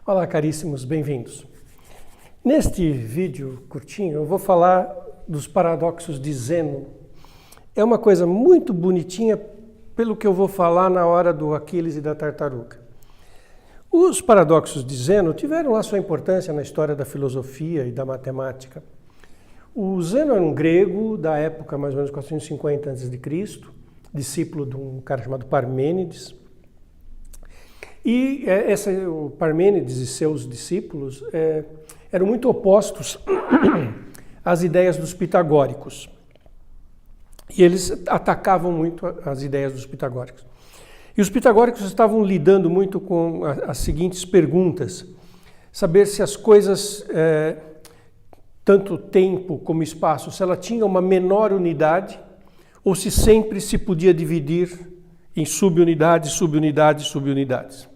Olá, caríssimos, bem-vindos. Neste vídeo curtinho eu vou falar dos paradoxos de Zeno. É uma coisa muito bonitinha pelo que eu vou falar na hora do Aquiles e da tartaruga. Os paradoxos de Zeno tiveram lá sua importância na história da filosofia e da matemática. O Zeno era um grego da época mais ou menos 450 a.C., discípulo de um cara chamado Parmênides. E o Parmênides e seus discípulos eram muito opostos às ideias dos pitagóricos. E eles atacavam muito as ideias dos pitagóricos. E os pitagóricos estavam lidando muito com as seguintes perguntas. Saber se as coisas, tanto tempo como espaço, se ela tinha uma menor unidade ou se sempre se podia dividir em subunidades, subunidades, subunidades.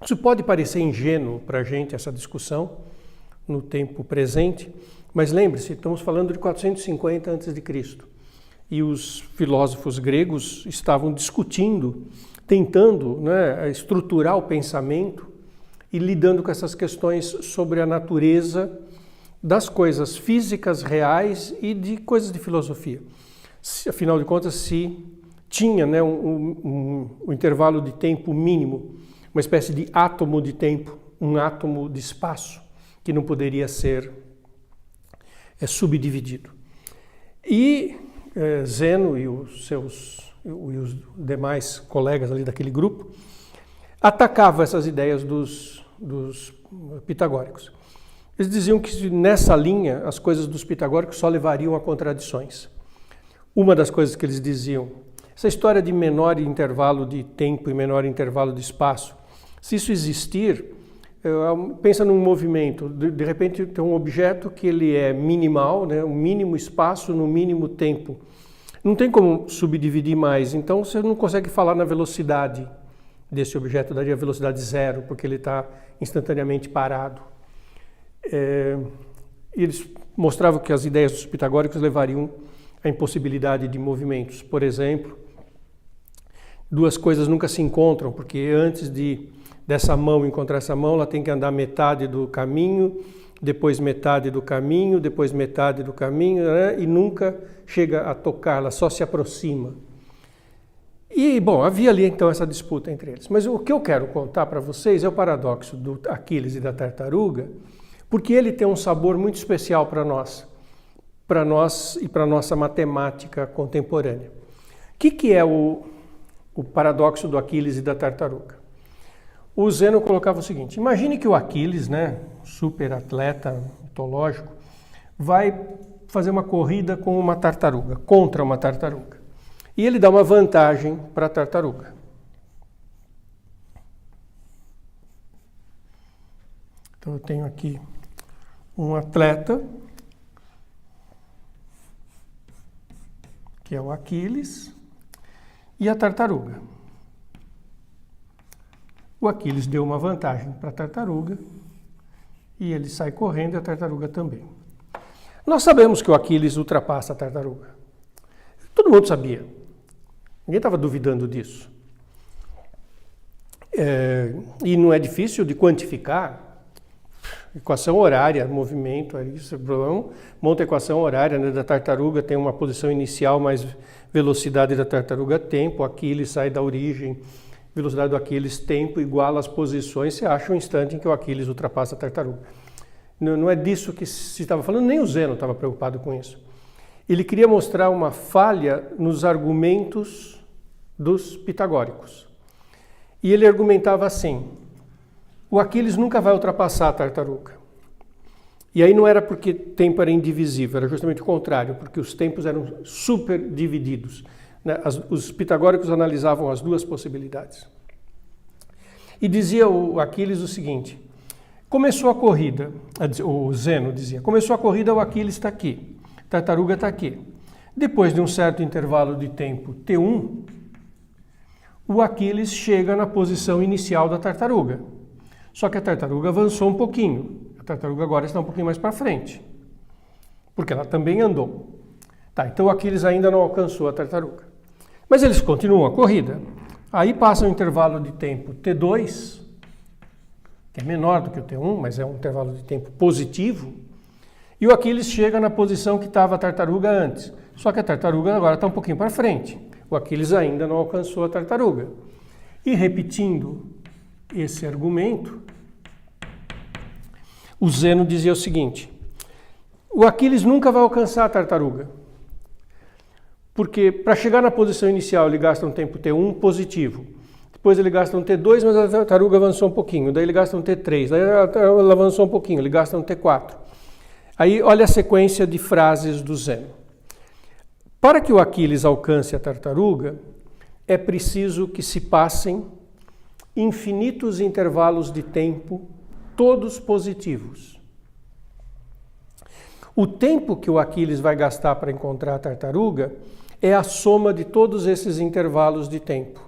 Isso pode parecer ingênuo para a gente, essa discussão, no tempo presente, mas lembre-se, estamos falando de 450 a.C. E os filósofos gregos estavam discutindo, tentando estruturar o pensamento e lidando com essas questões sobre a natureza das coisas físicas reais e de coisas de filosofia. Afinal de contas, se tinha um intervalo de tempo mínimo, uma espécie de átomo de tempo, um átomo de espaço, que não poderia ser subdividido. E Zeno e os demais colegas ali daquele grupo atacavam essas ideias dos pitagóricos. Eles diziam que nessa linha as coisas dos pitagóricos só levariam a contradições. Uma das coisas que eles diziam, essa história de menor intervalo de tempo e menor intervalo de espaço, se isso existir, pensa num movimento, de repente tem um objeto que ele é minimal, um mínimo espaço no mínimo tempo. Não tem como subdividir mais, então você não consegue falar na velocidade desse objeto, daria velocidade zero, porque ele está instantaneamente parado. Eles mostravam que as ideias dos pitagóricos levariam à impossibilidade de movimentos. Por exemplo, duas coisas nunca se encontram, porque antes dessa mão encontrar essa mão, ela tem que andar metade do caminho, depois metade do caminho, depois metade do caminho, e nunca chega a tocar, ela só se aproxima. E, bom, havia ali então essa disputa entre eles. Mas o que eu quero contar para vocês é o paradoxo do Aquiles e da tartaruga, porque ele tem um sabor muito especial para nós e para a nossa matemática contemporânea. O que é o paradoxo do Aquiles e da tartaruga? O Zeno colocava o seguinte: imagine que o Aquiles, super atleta mitológico, vai fazer uma corrida com uma tartaruga, contra uma tartaruga. E ele dá uma vantagem para a tartaruga. Então eu tenho aqui um atleta, que é o Aquiles, e a tartaruga. O Aquiles deu uma vantagem para a tartaruga e ele sai correndo e a tartaruga também. Nós sabemos que o Aquiles ultrapassa a tartaruga. Todo mundo sabia. Ninguém estava duvidando disso. E não é difícil de quantificar. Equação horária, movimento, isso, monta a equação horária da tartaruga, tem uma posição inicial mais velocidade da tartaruga tempo, Aquiles sai da origem, velocidade do Aquiles tempo igual às posições, você acha um instante em que o Aquiles ultrapassa a tartaruga. Não é disso que se estava falando, nem o Zeno estava preocupado com isso. Ele queria mostrar uma falha nos argumentos dos pitagóricos. E ele argumentava assim: o Aquiles nunca vai ultrapassar a tartaruga. E aí não era porque tempo era indivisível, era justamente o contrário, porque os tempos eram super divididos. Os pitagóricos analisavam as duas possibilidades. E dizia o Aquiles o seguinte: começou a corrida, o Zeno dizia, começou a corrida, o Aquiles está aqui, a tartaruga está aqui. Depois de um certo intervalo de tempo, T1, o Aquiles chega na posição inicial da tartaruga. Só que a tartaruga avançou um pouquinho. A tartaruga agora está um pouquinho mais para frente, porque ela também andou. Então o Aquiles ainda não alcançou a tartaruga. Mas eles continuam a corrida. Aí passa um intervalo de tempo T2, que é menor do que o T1, mas é um intervalo de tempo positivo, e o Aquiles chega na posição que estava a tartaruga antes. Só que a tartaruga agora está um pouquinho para frente. O Aquiles ainda não alcançou a tartaruga. E repetindo esse argumento, o Zeno dizia o seguinte: o Aquiles nunca vai alcançar a tartaruga, porque para chegar na posição inicial ele gasta um tempo T1 positivo, depois ele gasta um T2, mas a tartaruga avançou um pouquinho, daí ele gasta um T3, daí ela avançou um pouquinho, ele gasta um T4. Aí olha a sequência de frases do Zeno. Para que o Aquiles alcance a tartaruga, é preciso que se passem infinitos intervalos de tempo, todos positivos. O tempo que o Aquiles vai gastar para encontrar a tartaruga é a soma de todos esses intervalos de tempo.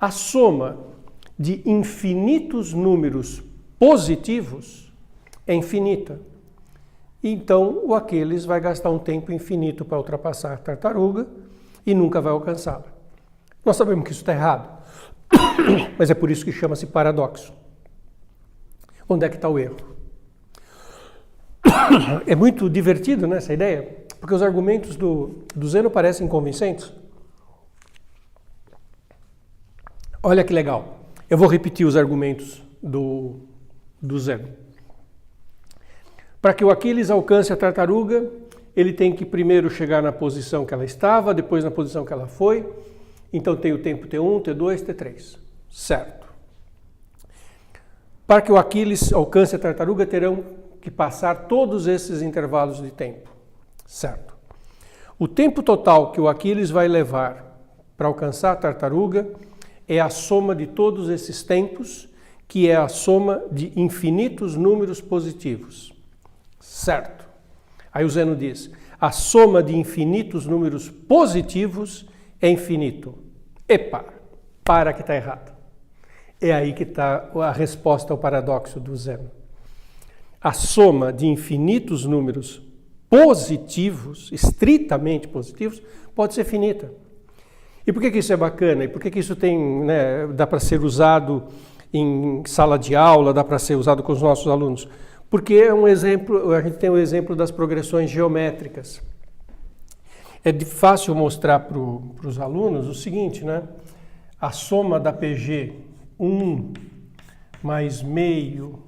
A soma de infinitos números positivos é infinita. Então, o Aquiles vai gastar um tempo infinito para ultrapassar a tartaruga e nunca vai alcançá-la. Nós sabemos que isso está errado, mas é por isso que chama-se paradoxo. Onde é que está o erro? É muito divertido, né, essa ideia, porque os argumentos do Zeno parecem convincentes. Olha que legal. Eu vou repetir os argumentos do Zeno. Para que o Aquiles alcance a tartaruga, ele tem que primeiro chegar na posição que ela estava, depois na posição que ela foi. Então tem o tempo T1, T2, T3. Certo. Para que o Aquiles alcance a tartaruga, terão que passar todos esses intervalos de tempo. Certo. O tempo total que o Aquiles vai levar para alcançar a tartaruga é a soma de todos esses tempos, que é a soma de infinitos números positivos. Certo. Aí o Zeno diz: a soma de infinitos números positivos é infinito. Epa, para que está errado. É aí que está a resposta ao paradoxo do Zeno. A soma de infinitos números positivos, estritamente positivos, pode ser finita. E por que isso é bacana? E por que isso tem, né, dá para ser usado em sala de aula, dá para ser usado com os nossos alunos? Porque é um exemplo, a gente tem o exemplo das progressões geométricas. É fácil mostrar para os alunos o seguinte, né? A soma da PG 1 mais meio,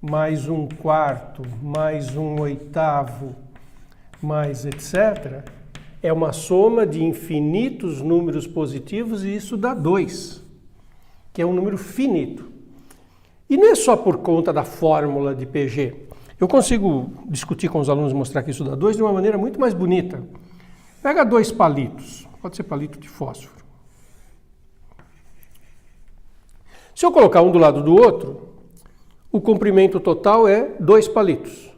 mais 1/4, mais 1/8, mais etc., é uma soma de infinitos números positivos e isso dá 2, que é um número finito. E não é só por conta da fórmula de PG. Eu consigo discutir com os alunos e mostrar que isso dá 2 de uma maneira muito mais bonita. Pega 2 palitos, pode ser palito de fósforo. Se eu colocar um do lado do outro, o comprimento total é 2 palitos.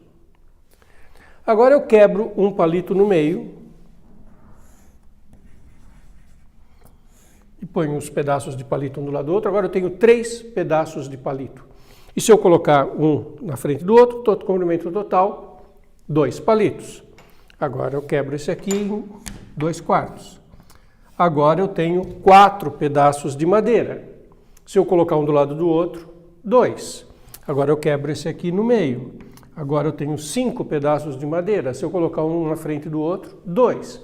Agora eu quebro um palito no meio e ponho os pedaços de palito um do lado do outro. Agora eu tenho 3 pedaços de palito. E se eu colocar um na frente do outro, todo comprimento total, 2 palitos. Agora eu quebro esse aqui em 2/4. Agora eu tenho 4 pedaços de madeira. Se eu colocar um do lado do outro, 2. Agora eu quebro esse aqui no meio. Agora eu tenho 5 pedaços de madeira. Se eu colocar um na frente do outro, 2.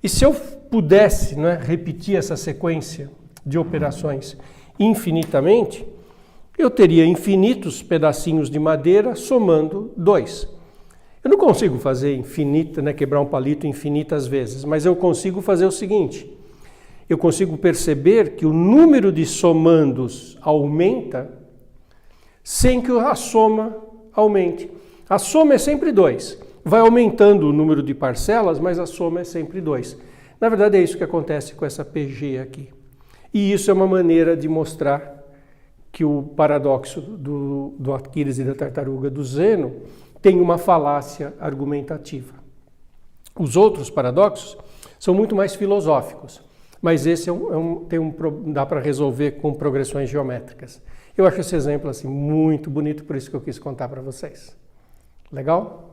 E se eu pudesse, né, repetir essa sequência de operações infinitamente, eu teria infinitos pedacinhos de madeira somando 2. Eu não consigo fazer infinita, né, quebrar um palito infinitas vezes, mas eu consigo fazer o seguinte: eu consigo perceber que o número de somandos aumenta sem que a soma aumente. A soma é sempre 2. Vai aumentando o número de parcelas, mas a soma é sempre 2. Na verdade, é isso que acontece com essa PG aqui. E isso é uma maneira de mostrar que o paradoxo do Aquiles e da tartaruga do Zeno tem uma falácia argumentativa. Os outros paradoxos são muito mais filosóficos, mas esse dá para resolver com progressões geométricas. Eu acho esse exemplo assim, muito bonito, por isso que eu quis contar para vocês. Legal?